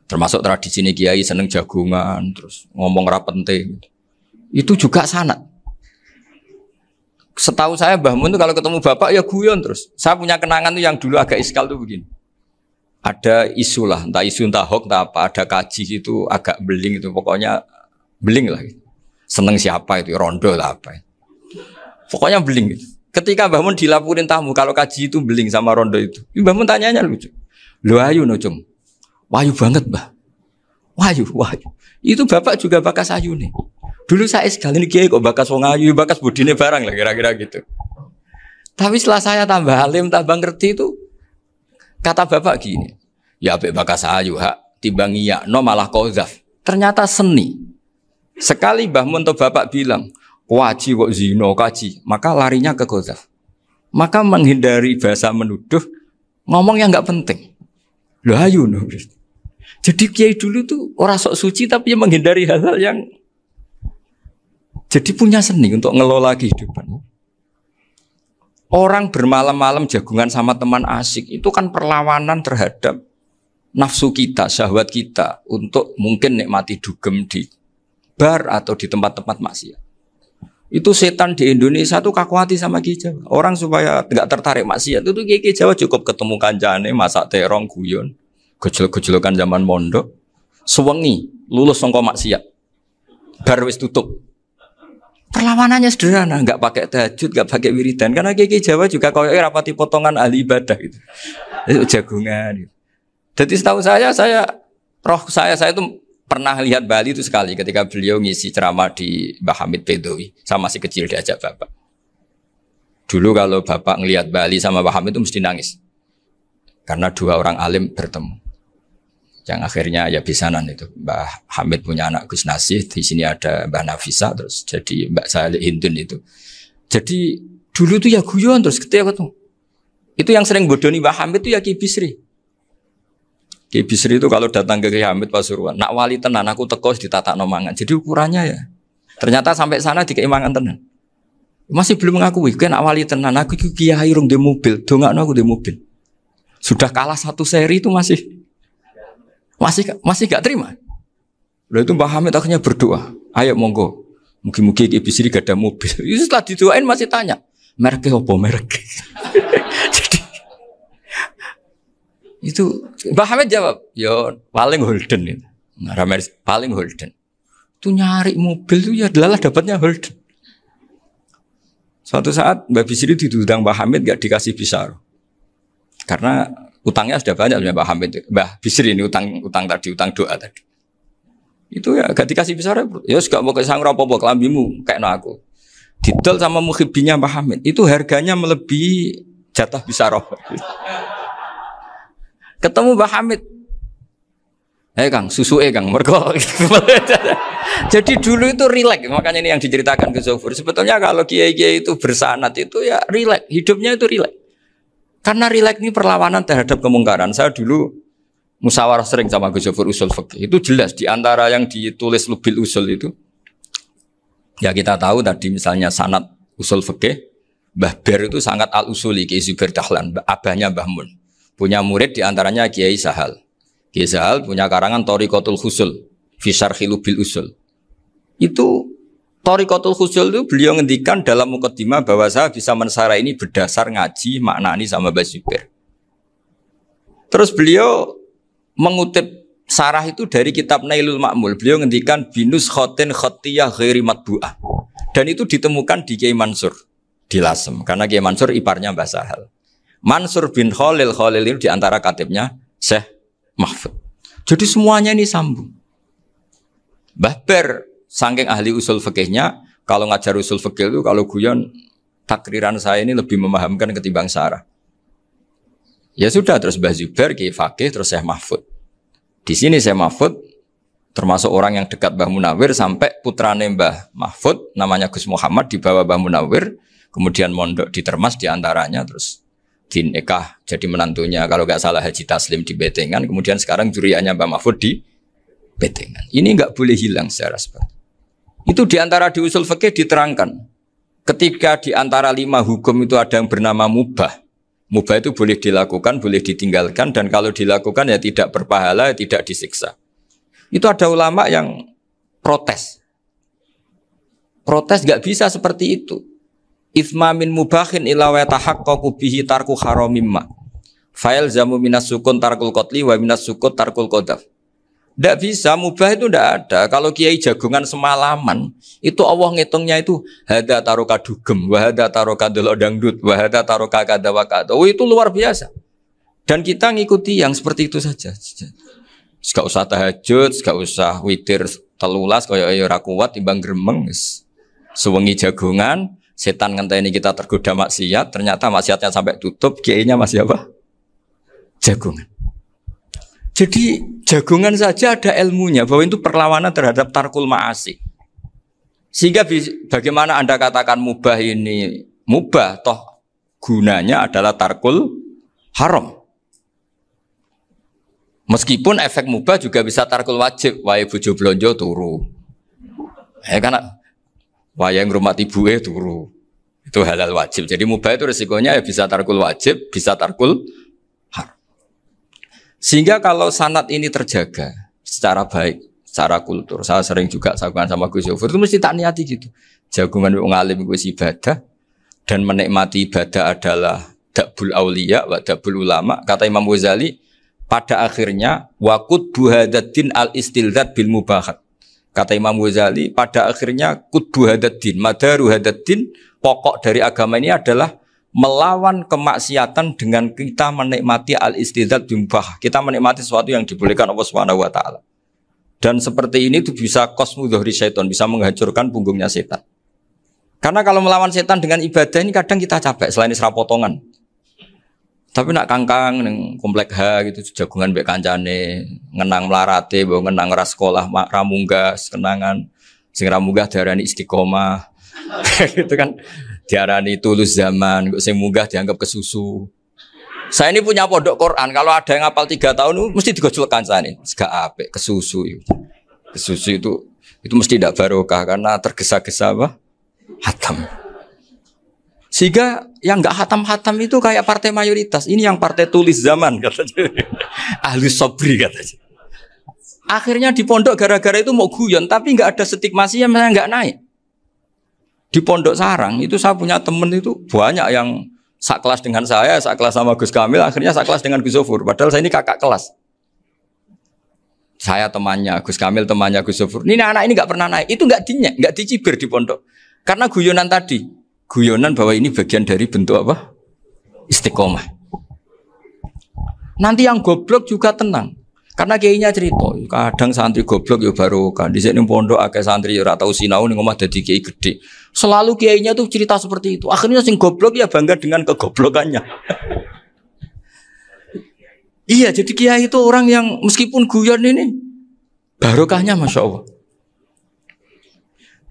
Termasuk tradisi ini kiai seneng jagungan, terus ngomong ra penting. Itu juga sanad. Setahu saya Mbah Mun itu kalau ketemu bapak ya guyon terus. Saya punya kenangan tuh yang dulu agak iskal tuh begini. Ada isu lah, entah isu entah hoax entah apa, ada kaji itu agak beling itu, pokoknya beling lah. Seneng siapa itu, rondo lah apa. Pokoknya beling gitu. Ketika Mbah Mun dilaporin tamu kalau kaji itu beling sama rondo itu, Mbah Mun tanyanya lucu. Lho ayu no cung. Wahyu banget Mbah. Wahyu. Itu bapak juga bakas ayu nih. Dulu saya sekali ini kiai kok bakas wong ayu, bakas budine barang lah kira-kira gitu. Tapi setelah saya tambah alim, tambah ngerti itu, kata bapak gini, ya abek bakas ayu hak, timbang iya, no malah kozaf. Ternyata seni. Sekali Mbah Mun atau bapak bilang, waji kok zino kaji, maka larinya ke kozaf. Maka menghindari bahasa menuduh, ngomong yang nggak penting. Loh ayu no. Jadi kiai dulu tuh orang sok suci tapi menghindari hal-hal yang jadi punya seni untuk ngelola kehidupan. Orang bermalam-malam jagungan sama teman asik itu kan perlawanan terhadap nafsu kita, syahwat kita untuk mungkin nikmati dugem di bar atau di tempat-tempat maksiat. Itu setan di Indonesia tuh kakuati sama Ki Jawa. Orang supaya tidak tertarik maksiat itu Ki Jawa cukup ketemu kancane masak terong guyon, gejol-gejolokan zaman mondok, sewengi lulus sangka maksiat. Bar wis tutup. Perlawanannya sederhana, nggak pakai tahajud, nggak pakai wiridan, karena Ki Jawa juga koyoke rapati potongan ahli ibadah itu jagungan. Gitu. Jadi setahu saya itu pernah lihat Bali itu sekali ketika beliau ngisi ceramah di Mbah Hamid Bedowi, sama masih kecil diajak bapak. Dulu kalau bapak ngelihat Bali sama Mbah Hamid itu mesti nangis, karena dua orang alim bertemu. Yang akhirnya ya bisanan itu Mbah Hamid punya anak Gus Nasih, di sini ada Mbah Nafisa, terus jadi Mbak Salih Hindun itu. Jadi dulu tuh ya guyon terus ketika ketemu. Itu yang sering bodoni Mbah Hamid itu ya Ki Bisri. Ki Bisri itu kalau datang ke Ki Hamid Pasuruan, nak wali tenan aku teko ditata nomangan. Jadi ukurannya ya. Ternyata sampai sana dikei mangan tenan. Masih belum mengakui, kan nak wali tenan aku iki kiai rung di mobil, dongakno aku di mobil. Sudah kalah satu seri itu masih gak terima. Lalu itu Mbah Hamid akhirnya berdoa, ayo monggo, mungkin-mungkin Ki Bisri gak ada mobil. Itu setelah didoain masih tanya, mereknya apa merek? Jadi itu Mbah Hamid jawab, yo paling Holden itu, paling Holden. Itu nyari mobil itu ya adalah dapatnya Holden. Suatu saat Mbah Bisri diundang Mbah Hamid gak dikasih pisau, karena utangnya sudah banyak Mbah Hamid, Mbah Bisri ini utang doa tadi. Itu ya gak dikasih besar ya gak mau kesang apa-apa kelambimu kayak no aku. Didol sama muhibbinya Mbah Hamid. Itu harganya melebihi jatah bisaroh. Ketemu Mbah Hamid. Kang, susu Kang, mergo. Jadi dulu itu rileks, makanya ini yang diceritakan ke Zofur. Sebetulnya kalau kiai-kiai itu bersanad itu ya rileks, hidupnya itu rileks. Karena rileks ini perlawanan terhadap kemungkaran. Saya dulu musyawarah sering sama Gus Zofur usul fikih. Itu jelas di antara yang ditulis Lubil Usul itu. Ya kita tahu tadi misalnya sanad usul fikih, Mbah Ber itu sangat al-usuli Kiai Zubair Dahlan, abahnya Mbah Mun. Punya murid di antaranya Kiai Sahal. Kiai Sahal punya karangan Thariqatul Husul fi Syarhi Lubil Usul. Itu Thariqatul Khusyul itu beliau ngendikan dalam mukaddimah bahwa saya bisa mensara ini berdasar ngaji, maknani sama Mbah Zubair. Terus beliau mengutip sarah itu dari kitab Nailul Ma'mul. Beliau ngendikan binus khotin khotiyah ghairi matbu'ah. Dan itu ditemukan di Kiai Mansur di Lasem. Karena Kiai Mansur iparnya Mbah Sahal. Mansur bin Khalil itu diantara katibnya Syekh Mahfud. Jadi semuanya ini sambung. Mbah Ber, saking ahli usul fikihnya, kalau ngajar usul fikih itu kalau guyon takriran saya ini lebih memahamkan ketimbang sarah. Ya sudah, terus Mbah Zubair, Kiai Fakih, terus Syekh Mahfud. Di sini Syekh Mahfud termasuk orang yang dekat Mbah Munawir sampai putrane Mbah Mahfud namanya Gus Muhammad dibawa Mbah Munawir, kemudian mondok di Termas diantaranya, terus dinikah jadi menantunya kalau nggak salah Haji Taslim di Betengan, kemudian sekarang juriannya Mbah Mahfud di Betengan. Ini nggak boleh hilang secara seperti itu. Diantara di usul fikih diterangkan ketika diantara 5 hukum itu ada yang bernama mubah. Mubah itu boleh dilakukan, boleh ditinggalkan, dan kalau dilakukan ya tidak berpahala, tidak disiksa. Itu ada ulama yang protes. Protes gak bisa seperti itu. Ithma min mubahin ila wa tahaqqaqu bihi tarku haramimma. Fa'il zamu minas sukun tarkul qatli wa minas sukut tarkul qadaf. Tidak bisa, mubah itu tidak ada. Kalau kiai jagungan semalaman, itu Allah ngitungnya itu hada taroka dugem, wahada taroka delok dangdut, wahada taroka kada wakada. Oh, itu luar biasa. Dan kita ngikuti yang seperti itu saja. Gak usah tahajud, gak usah witir telulas, kaya ora kuat timbang gremeng. Sewengi jagungan, setan ngenteni kita tergoda maksiat, ternyata maksiatnya sampai tutup, kiainya masih apa? Jagungan. Jadi jagungan saja ada ilmunya bahwa itu perlawanan terhadap tarkul ma'asi. Sehingga bagaimana Anda katakan mubah ini mubah, toh gunanya adalah tarkul haram. Meskipun efek mubah juga bisa tarkul wajib, wae bojo blonjo turu. Karena wae ngrumat ibuke turu. Itu halal wajib. Jadi mubah itu resikonya ya bisa tarkul wajib, bisa tarkul haram. Sehingga kalau sanad ini terjaga secara baik, secara kultur, saya sering juga sakukan sama Gus Yofur, itu mesti tak niati gitu. Jagungan wong alim itu ibadah, dan menikmati ibadah adalah dabul auliya wa dabul ulama. Kata Imam Ghazali, pada akhirnya waqud buhadaddin al-istildad bil mubahat. Kata Imam Ghazali, pada akhirnya qud buhadaddin, madaru hadaddin, pokok dari agama ini adalah melawan kemaksiatan dengan kita menikmati al-istidad bimbah. Kita menikmati sesuatu yang dibolehkan Allah Subhanahu wa taala. Dan seperti ini itu bisa qasmu dhuhri syaitan, bisa menghancurkan punggungnya setan. Karena kalau melawan setan dengan ibadah ini kadang kita capek selain isra potongan. Tapi nak kangkang ning komplek H gitu jagungan mbek kancane, ngenang melarate, mbok ngenang ras sekolah ramunggah, kenangan sing ramunggah diarani istiqomah. Gitu kan. Diarani tulus zaman, kok sing munggah dianggap kesusu. Saya ini punya pondok Quran, kalau ada yang hafal 3 tahun mesti digojolkan saya ini. Gak apik kesusu itu. Kesusu itu mesti tidak barokah karena tergesa-gesa apa? Hatam. Sehingga yang enggak hatam-hatam itu kayak partai mayoritas. Ini yang partai tulis zaman katanya. Ahli sobri katanya. Akhirnya di pondok gara-gara itu mau guyon, tapi enggak ada stigmasi yang enggak naik. Di Pondok Sarang itu saya punya temen itu banyak yang sekelas dengan saya, sekelas sama Gus Kamil, akhirnya sekelas dengan Gus Zofur. Padahal saya ini kakak kelas. Saya temannya, Gus Kamil temannya Gus Zofur. Ini anak ini nggak pernah naik, itu nggak dinyek, nggak dicibir di pondok. Karena guyonan tadi, guyonan bahwa ini bagian dari bentuk apa? Istiqomah. Nanti yang goblok juga tenang. Karena kiainya cerita, kadang santri goblok ya barokah. Di sini pondok akeh santri ora tau sinau ning omah dadi kiai gede. Selalu kiainya tuh cerita seperti itu. Akhirnya sing goblok ya bangga dengan kegoblokannya. Iya, jadi kiai itu orang yang meskipun guyon ini barokahnya Masya Allah.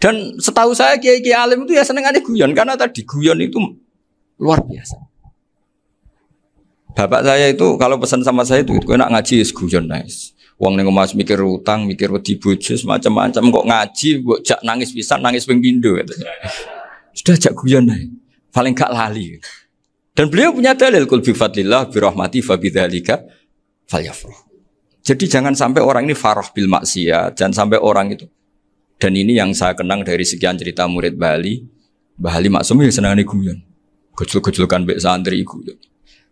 Dan setahu saya kiai-kiai alim itu ya senengannya guyon karena tadi guyon itu luar biasa. Bapak saya itu kalau pesan sama saya itu enak ngaji is guyon nice. Wong ning omah mikir utang, mikir wedi bojo macam-macam kok ngaji kok jak nangis pisan, nangis ping pindho katanya. Sudah jak guyon ae. Paling gak lali. Dan beliau punya dalil kul bi fadlillah bi rahmati fa bidzalika falyafrah. Jadi jangan sampai orang ini farah bil maksiat, jangan sampai orang itu Dan ini yang saya kenang dari sekian cerita murid Bali. Mbah Ali Maksum ya senangane guyon. Gojol-gojolkan mbek santri guyon.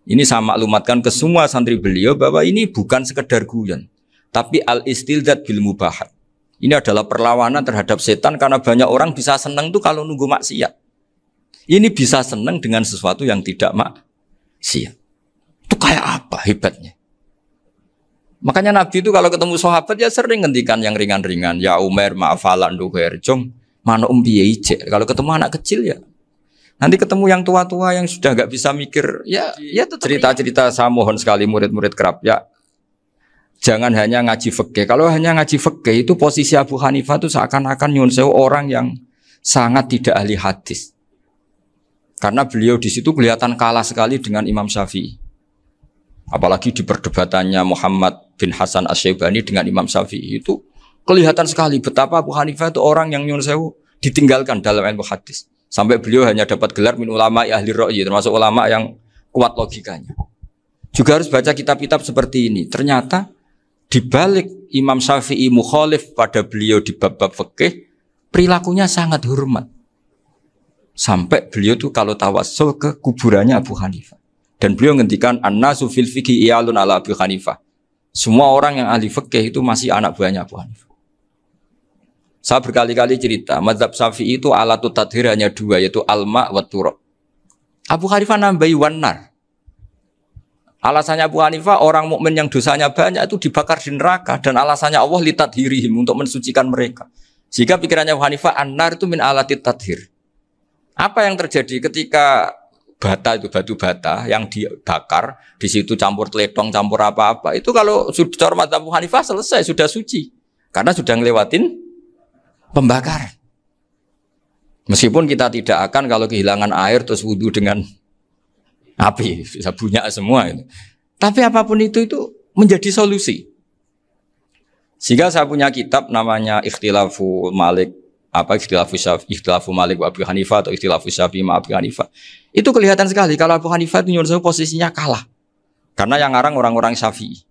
Ini saya maklumatkan ke semua santri beliau bahwa ini bukan sekedar guyon, tapi al-istilzat bil mubahat. Ini adalah perlawanan terhadap setan karena banyak orang bisa senang tuh kalau nunggu maksiat. Ini bisa senang dengan sesuatu yang tidak maksiat. Itu kayak apa hebatnya? Makanya Nabi itu kalau ketemu sahabat ya sering ngendikan yang ringan-ringan. Ya Umar ma'afalan duher jong mana piye. Kalau ketemu anak kecil ya. Nanti ketemu yang tua-tua yang sudah nggak bisa mikir ya cerita-cerita saya mohon sekali murid-murid kerap ya. Jangan hanya ngaji fikih. Kalau hanya ngaji fikih itu posisi Abu Hanifah itu seakan-akan nyun sewu orang yang sangat tidak ahli hadis. Karena beliau di situ kelihatan kalah sekali dengan Imam Syafi'i. Apalagi di perdebatannya Muhammad bin Hasan Asy-Syaibani dengan Imam Syafi'i itu kelihatan sekali betapa Abu Hanifah itu orang yang nyun sewu ditinggalkan dalam ilmu hadis. Sampai beliau hanya dapat gelar min ulama ahli ra'yi, termasuk ulama yang kuat logikanya. Juga harus baca kitab-kitab seperti ini. Ternyata di balik Imam Syafi'i mukhalif pada beliau di bab-bab fikih, perilakunya sangat hormat. Sampai beliau tuh kalau tawassul ke kuburannya Abu Hanifah. Dan beliau ngendikan an-nasu fil fiqhi iyalun ala Abu Hanifah. Semua orang yang ahli fikih itu masih anak buahnya Abu Hanifah. Saya berkali-kali cerita, mazhab Syafi'i itu alatut tadhir hanya dua, yaitu alma wa turab. Abu Hanifah nambahi wanar. Alasannya Abu Hanifah orang mukmin yang dosanya banyak itu dibakar di neraka dan alasannya Allah litadhirihim untuk mensucikan mereka. Sehingga pikirannya Abu Hanifah an-nar itu min alatit tadhir. Apa yang terjadi ketika bata itu batu bata yang dibakar di situ campur teledong campur apa-apa itu kalau sudah mazhab Abu Hanifah selesai sudah suci karena sudah ngelewatin pembakaran. Meskipun kita tidak akan kalau kehilangan air terus wudu dengan api bisa bunyak semua itu. Tapi apapun itu menjadi solusi. Sehingga saya punya kitab namanya Ikhtilafu Malik Ikhtilafu Malik wa Abu Hanifah atau Ikhtilafu Syafi'i ma Abu Hanifah. Itu kelihatan sekali kalau Abu Hanifah itu nyuruh posisinya kalah. Karena yang ngarang orang-orang Syafi'i.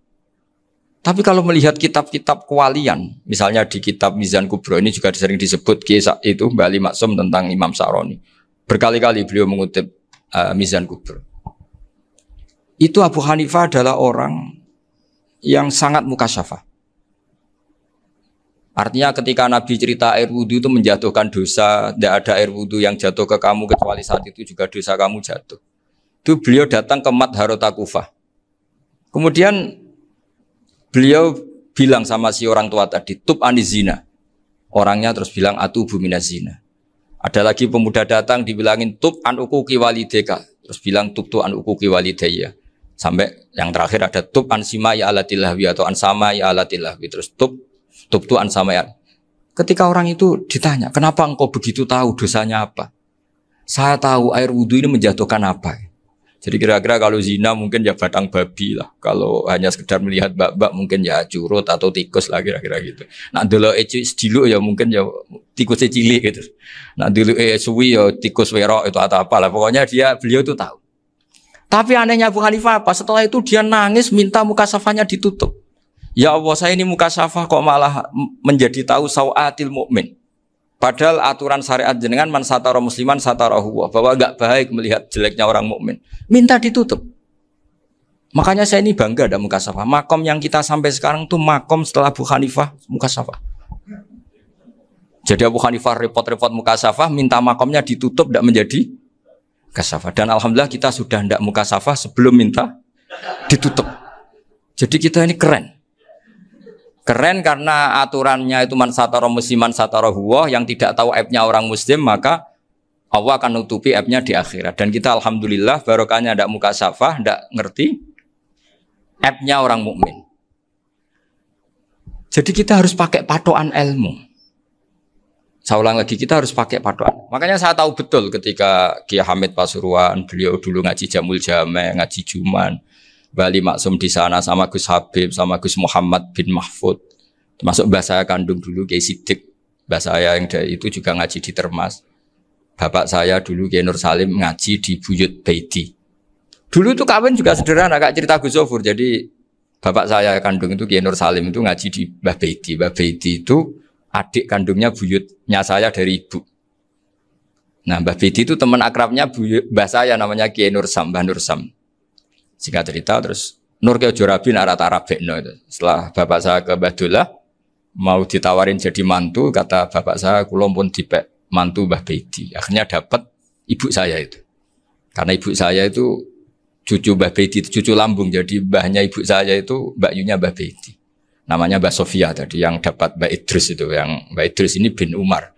Tapi kalau melihat kitab-kitab kewalian, misalnya di kitab Mizan Kubro ini juga sering disebut kisah itu Mbah Ali Maksum tentang Imam Sa'roni. Berkali-kali beliau mengutip Mizan Kubro. Itu Abu Hanifah adalah orang yang sangat mukasyafah. Artinya ketika Nabi cerita air wudhu itu menjatuhkan dosa, tidak ada air wudhu yang jatuh ke kamu kecuali saat itu juga dosa kamu jatuh. Itu beliau datang ke Madharota Kufah. Kemudian beliau bilang sama si orang tua tadi, tub anizina. Orangnya terus bilang atubu minazina. Ada lagi pemuda datang dibilangin tub an ukuki walideka. Terus bilang tub tu an ukuki walidaya. Sampai yang terakhir ada tub an simai alatilahwi atau an samai alatilahwi. Terus tub tu an samai. Ketika orang itu ditanya, kenapa engkau begitu tahu dosanya apa? Saya tahu air wudhu ini menjatuhkan apa. Jadi kira-kira kalau zina mungkin ya batang babi lah. Kalau hanya sekedar melihat bak-bak mungkin ya curut atau tikus lah kira-kira gitu. Nah dulu sediluk ya mungkin ya tikusnya cilik gitu. Nah dulu suwi ya tikus werok itu atau apalah. Pokoknya beliau itu tahu. Tapi anehnya Abu Hanifah apa? Setelah itu dia nangis minta mukasafahnya ditutup. Ya Allah saya ini mukasafah kok malah menjadi tahu sawatil mukmin. Padahal aturan syariat jenengan man satara musliman satarahu bahwa enggak baik melihat jeleknya orang mukmin. Minta ditutup. Makanya saya ini bangga ada mukasafah. Makom yang kita sampai sekarang tuh makom setelah Abu Hanifah mukasafah. Jadi Abu Hanifah repot-repot mukasafah minta makomnya ditutup tidak menjadi mukasafah. Dan alhamdulillah kita sudah tidak mukasafah sebelum minta ditutup. Jadi kita ini keren. Keren karena aturannya itu man satara musliman satara huwa, yang tidak tahu aibnya orang muslim maka Allah akan nutupi aibnya di akhirat. Dan kita alhamdulillah barokahnya tidak mukasafah, tidak ngerti aibnya orang mukmin. Jadi kita harus pakai patokan ilmu. Saya ulang lagi, kita harus pakai patokan. Makanya saya tahu betul ketika Kiai Hamid Pasuruan, beliau dulu ngaji Jamul Jame, ngaji Juman, Bali Maksum di sana sama Gus Habib, sama Gus Muhammad bin Mahfud. Termasuk mbah saya kandung dulu Kiai Sidik. Mbah saya yang dari itu juga ngaji di Termas. Bapak saya dulu Kiai Nur Salim ngaji di Buyut Baiti. Dulu itu kawin juga sederhana, kak cerita Gus Zofur. Jadi bapak saya kandung itu Kiai Nur Salim itu ngaji di Mbah Baiti. Mbah Baiti itu adik kandungnya buyutnya saya dari ibu. Nah, Mbah Bedi itu teman akrabnya mbah saya namanya Kiai Nursam, Mbah Nursam. Singkat cerita terus Nur ke Jorabi narata Bekno itu. Setelah bapak saya ke Badullah mau ditawarin jadi mantu, kata bapak saya kula pun dipek mantu Mbah Bedi. Akhirnya dapat ibu saya itu. Karena ibu saya itu cucu Mbah Bedi, cucu lambung. Jadi mbahnya ibu saya itu Mbak Yunya Mbah Bedi. Namanya Mbak Sofia tadi yang dapat Mbak Idris itu. Yang Mbak Idris ini bin Umar.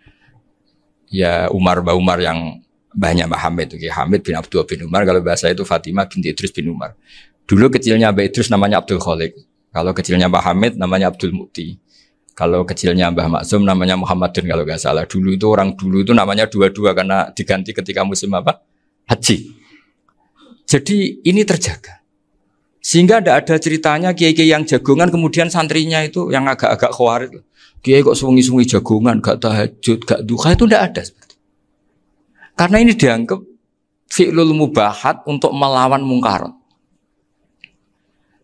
Ya Mbak Umar yang mbahnya Mbak Hamid. Hamid bin Abdul bin Umar. Kalau bahasa itu Fatimah binti Idris bin Umar. Dulu kecilnya Mbak Idris namanya Abdul Khalik. Kalau kecilnya Mbak Hamid namanya Abdul Mukti. Kalau kecilnya Mbah Maksum namanya Muhammadun kalau nggak salah. Dulu itu orang dulu itu namanya dua-dua karena diganti ketika musim apa? Haji. Jadi ini terjaga. Sehingga tidak ada ceritanya kiai-kiai yang jagongan kemudian santrinya itu yang agak-agak khawatir. Kiai kok sungi-sungi jagongan, gak tahajud, gak duha, itu tidak ada seperti. Karena ini dianggap fi'lul mubahat untuk melawan mungkarat.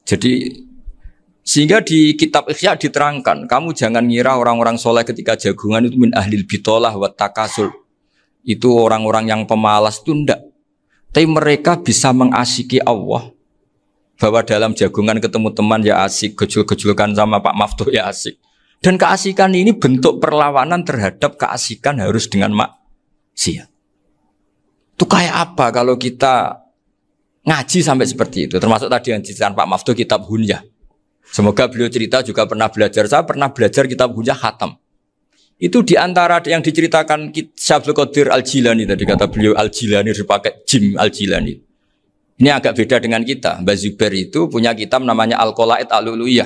Jadi sehingga di kitab Ikhya diterangkan, kamu jangan ngira orang-orang soleh ketika jagongan itu min ahlil bitolah wa takasul. Itu orang-orang yang pemalas itu enggak. Tapi mereka bisa mengasyiki Allah. Bahwa dalam jagongan ketemu teman ya asik, gejul-gejulkan sama Pak Maftuh ya asik. Dan keasikan ini bentuk perlawanan terhadap keasikan harus dengan maksiat. Itu kayak apa kalau kita ngaji sampai seperti itu? Termasuk tadi yang diceritakan Pak Maftuh kitab Hunyah. Semoga beliau cerita juga pernah belajar. Saya pernah belajar kitab Hunyah khatam. Itu diantara yang diceritakan Syabdul Qadir Al-Jilani tadi kata beliau Al-Jilani dipakai Jim Al-Jilani. Ini agak beda dengan kita. Mbah Zubair itu punya kitab namanya Al-Qalaid Al-Uluyah.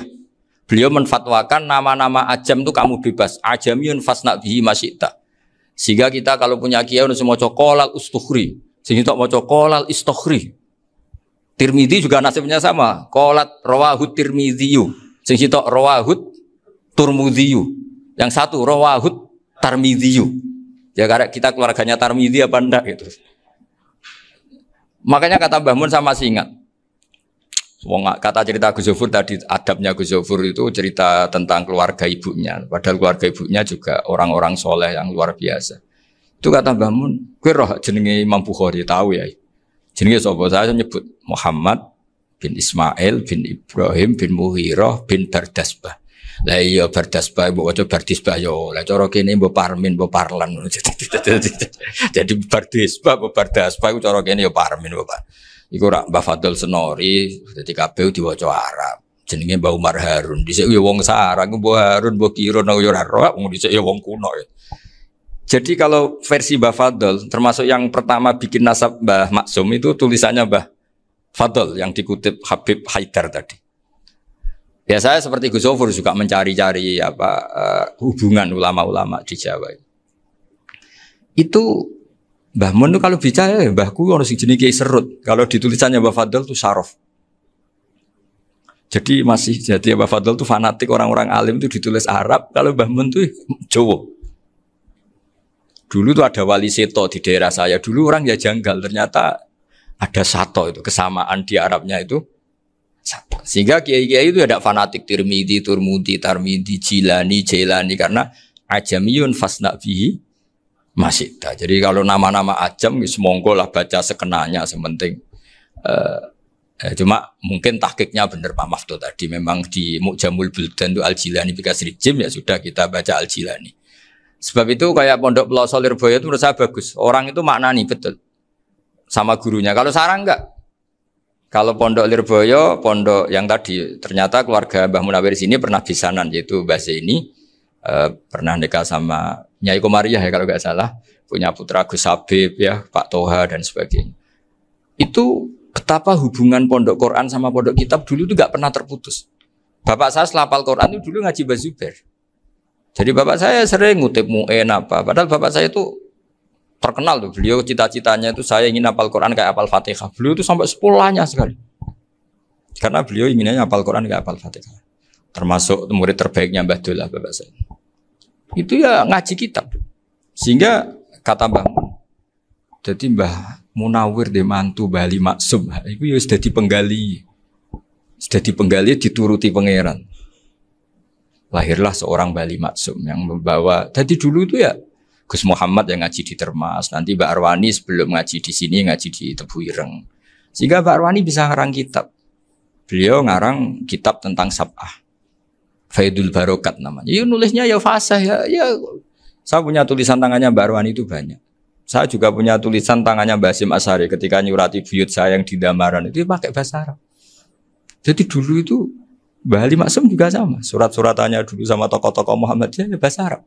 Beliau menfatwakan nama-nama ajam itu kamu bebas. Ajamiyun fasna bihi masyita. Sehingga kita kalau punya kiai harus mau cokolal ustukhri. Sehingga mau cokolal istukhri. Tirmidzi juga nasibnya sama. Qolat rawahut Tirmidziyu. Sehingga rawahut Turmudziyu. Yang satu rawahut Tarmidziyu. Ya karena kita keluarganya Tarmidzi apa enggak gitu. Makanya kata Mbah Mun sama masih ingat. Kata cerita Gus Zofur tadi, adabnya Gus Zofur itu cerita tentang keluarga ibunya. Padahal keluarga ibunya juga orang-orang soleh yang luar biasa. Itu kata Mbah Mun, kowe roh jenenge Imam Bukhari tahu ya. Jenenge sapa? Saya nyebut Muhammad bin Ismail bin Ibrahim bin Mughirah bin Bardasbah. Lah iya Bardasbah mbok waca Bardisbah yo. Lah cara kene mbok Parmin mbok Parlan. Jadi Bardisbah mbok Bardasbah iku cara kene yo Parmin Bapak. Iku rak Mbah Fadl Senori dadi kabeh diwaca Arab. Jenenge Mbah Umar Harun. Dhisik yo wong sarang Mbah Harun mbok kira nang yo ora roh wong dhisik yo wong kuno. Jadi kalau versi Mbah Fadl termasuk yang pertama bikin nasab Mbah Maksum itu tulisannya Mbah Fadl yang dikutip Habib Haidar tadi. Ya saya seperti Gus Zofur juga mencari-cari hubungan ulama-ulama di Jawa. Itu Mbah Mun kalau bicara mbahku harus jenis Kiai Serut. Kalau ditulisannya Mbah Fadl itu Syaraf. Jadi Mbah Fadl itu fanatik orang-orang alim itu ditulis Arab. Kalau Mbah Mun itu Jawa. Dulu tuh ada wali seto di daerah saya. Dulu orang ya janggal ternyata ada sato itu kesamaan di Arabnya itu. Sehingga kiai-kiai itu ada fanatik Tirmidzi, Turmudi, Tarmidi, Jilani, Jailani karena ajamiyun fasna bihi masyita. Jadi kalau nama-nama ajam semonggo lah baca sekenanya sementing. Cuma mungkin tahqiqnya benar Pak Maftuh tadi memang di Mu'jamul Buldan itu Al-Jilani bikasri jim ya sudah kita baca Al-Jilani. Sebab itu kayak Pondok Pelosok Lirboyo itu menurut saya bagus. Orang itu maknani betul sama gurunya. Kalau sarang enggak. Kalau Pondok Lirboyo, pondok yang tadi ternyata keluarga Mbah Munawir sini pernah bisanan yaitu Mbah Zaini pernah nikah sama Nyai Komariah ya kalau nggak salah, punya putra Gus Habib ya, Pak Toha dan sebagainya. Itu betapa hubungan pondok Quran sama pondok kitab dulu itu nggak pernah terputus. Bapak saya selapal Quran itu dulu ngaji Mbah Zubair. Jadi bapak saya sering ngutip mu'en apa, padahal bapak saya itu terkenal tuh, beliau cita-citanya itu saya ingin hafal Quran kayak hafal Fatihah. Beliau itu sampai sepulahnya sekali. Karena beliau inginnya hafal Quran kayak hafal Fatihah. Termasuk murid terbaiknya Mbah Dullah bapak saya. Itu ya ngaji kitab. Sehingga kata Mbah Mun, jadi Mbah Munawir de mantu Bali Maksum, itu ya sudah dipenggali. Sudah dipenggali dituruti pangeran. lahirlah seorang Bali Maksum yang membawa. Jadi dulu itu ya Gus Muhammad yang ngaji di Termas, nanti Mbak Arwani sebelum ngaji di sini ngaji di Tebu Ireng. Sehingga Mbak Arwani bisa ngarang kitab. Beliau ngarang kitab tentang Sab'ah. Faidul Barokat namanya. Ya nulisnya ya fasih ya. Saya punya tulisan tangannya Mbak Arwani itu banyak. Saya juga punya tulisan tangannya Mbak Hasyim Asy'ari ketika nyurati buyut saya yang di Damaran itu pakai bahasa Arab. Jadi dulu itu Mbah Ali Maksum juga sama. Surat-suratannya dulu sama tokoh-tokoh Muhammadiyah ya bahasa Arab.